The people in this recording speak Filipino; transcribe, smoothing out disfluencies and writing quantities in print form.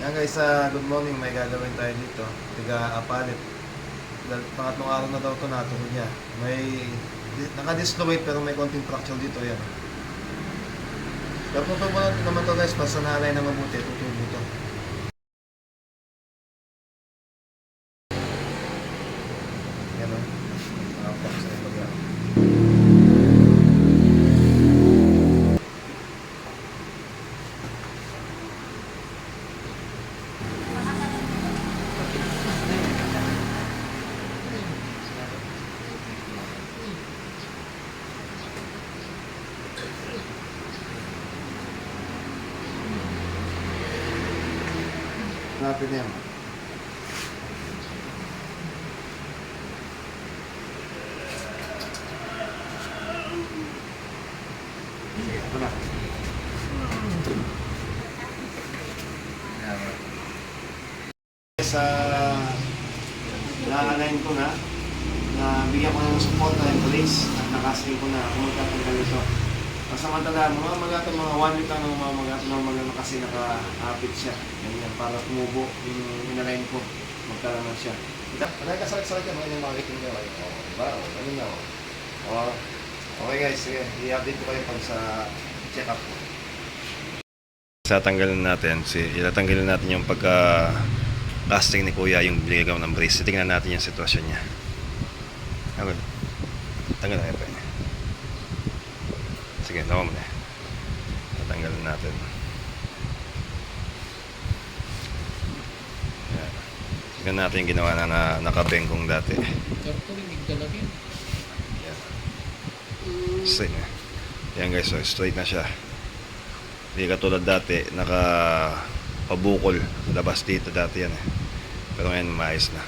Yan guys, good morning. May gagawin tayo dito. Tiga-apalit. Pangatlong araw na daw ito natuloy niya. May naka-dislocate pero may konting fracture dito. Yan. Pero tutubo naman to guys. Basta nalay na mabuti. Tutubo to. Yan o. Nakapak sa ibag yan. Natin yan. Ito na. Sa na-align ko na bigyan ko ng support na yung police at nakasing ko na kung magtatanggal ito. Samantala, mga 1 week lang ng mga kasi naka-apit siya. Ganyan, para tumubo yung inalign ko. Magkalaman siya. Panay ka salit-salit yan, mga makikita nyo. Diba? Ganun na. Okay guys, sige. I-update ko kayo pag sa check-up ko. Itatanggalin natin yung pagka-casting ni Kuya, yung biligaw ng brace. Tingnan natin yung sitwasyon niya. Okay. Tanggal na ito. Sige, nawa mo na. Tatanggalin natin. Yan. Tignan natin yung ginawa na nakabengkong dati. Yan. Straight na. Yan guys, so straight na siya. Hindi katulad dati, nakapabukol. Labas dito dati yan eh. Pero ngayon, maayos na.